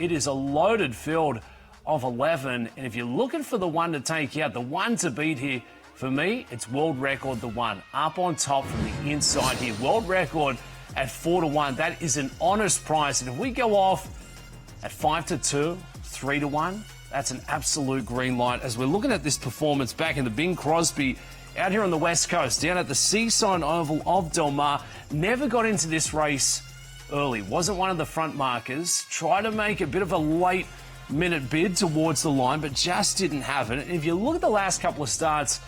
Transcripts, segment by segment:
It is a loaded field of 11, and if you're looking for the one to take out, the one to beat here, for me, it's World Record, the one. Up on top from the inside here. World Record at 4-1. That is an honest price, and if we go off at 5-2, 3-1, that's an absolute green light. As we're looking at this performance back in the Bing Crosby out here on the West Coast, down at the Seaside Oval of Del Mar, never got into this race early. Wasn't one of the front markers. Tried to make a bit of a late minute bid towards the line, but just didn't have it. And if you look at the last couple of starts,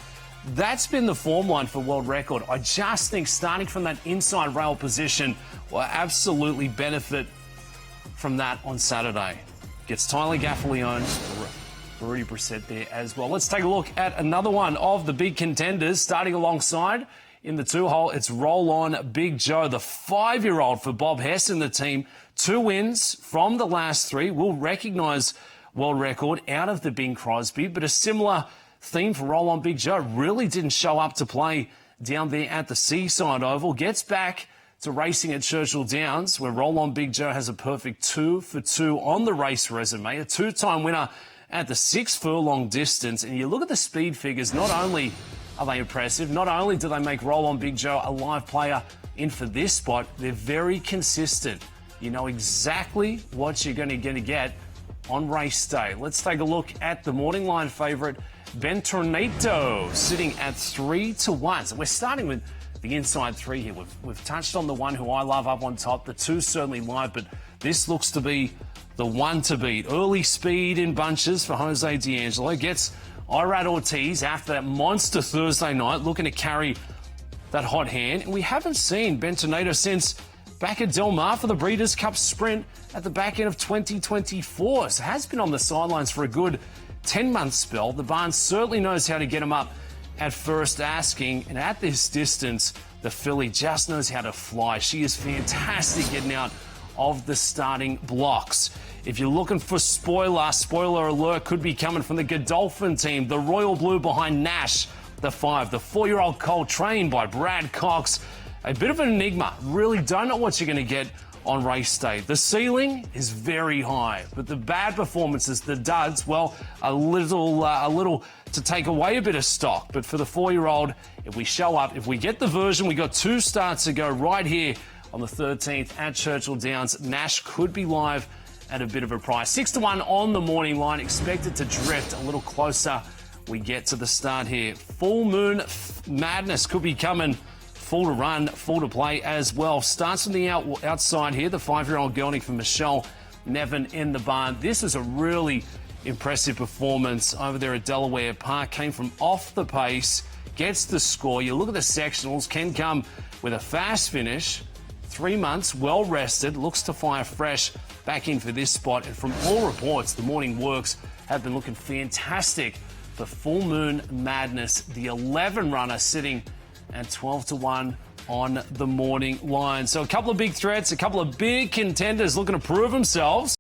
that's been the form line for World Record. I just think starting from that inside rail position will absolutely benefit from that on Saturday. Gets Tyler Gaffalione, Rudy Brissett there as well. Let's take a look at another one of the big contenders. Starting alongside in the 2-hole, it's Roll On Big Joe, the 5-year-old for Bob Hess and the team. 2 wins from the last 3. We'll recognise World Record out of the Bing Crosby, but a similar theme for Roll On Big Joe. Really didn't show up to play down there at the Seaside Oval. Gets back to racing at Churchill Downs, where Roll On Big Joe has a perfect 2 for 2 on the race resume. A 2-time winner at the 6 furlong distance. And you look at the speed figures, not only are they impressive, not only do they make Roll On Big Joe a live player in for this spot, they're very consistent. You know exactly what you're going to get on race day. Let's take a look at the morning line favourite, Bentornato, sitting at 3-1. So we're starting with the inside 3 here. We've touched on the one who I love up on top. The 2 certainly live, but this looks to be the one to beat. Early speed in bunches for Jose D'Angelo. Gets Irad Ortiz after that monster Thursday night, looking to carry that hot hand. And we haven't seen Bentornato since back at Del Mar for the Breeders' Cup Sprint at the back end of 2024. So has been on the sidelines for a good 10-month spell. The barn certainly knows how to get him up at first asking, and at this distance, the filly just knows how to fly. She is fantastic getting out of the starting blocks. If you're looking for spoiler alert could be coming from the Godolphin team. The Royal Blue behind Nash, the 5. The 4-year-old colt trained by Brad Cox. A bit of an enigma. Really don't know what you're going to get on race day. The ceiling is very high, but the bad performances, the duds, well, a little to take away a bit of stock. But for the 4-year-old, if we show up, if we get the version, we got 2 starts to go right here on the 13th at Churchill Downs. Nash could be live at a bit of a price. 6-1 on the morning line, expected to drift a little closer. We get to the start here. Full Moon Madness could be coming. Full to run, full to play as well. Starts from the outside here. The 5-year-old gelding for Michelle Nevin in the barn. This is a really impressive performance over there at Delaware Park. Came from off the pace, gets the score. You look at the sectionals, can come with a fast finish. 3 months, well rested, looks to fire fresh back in for this spot. And from all reports, the morning works have been looking fantastic for Full Moon Madness. The 11 runner sitting at 12-1 on the morning line. So a couple of big threats, a couple of big contenders looking to prove themselves.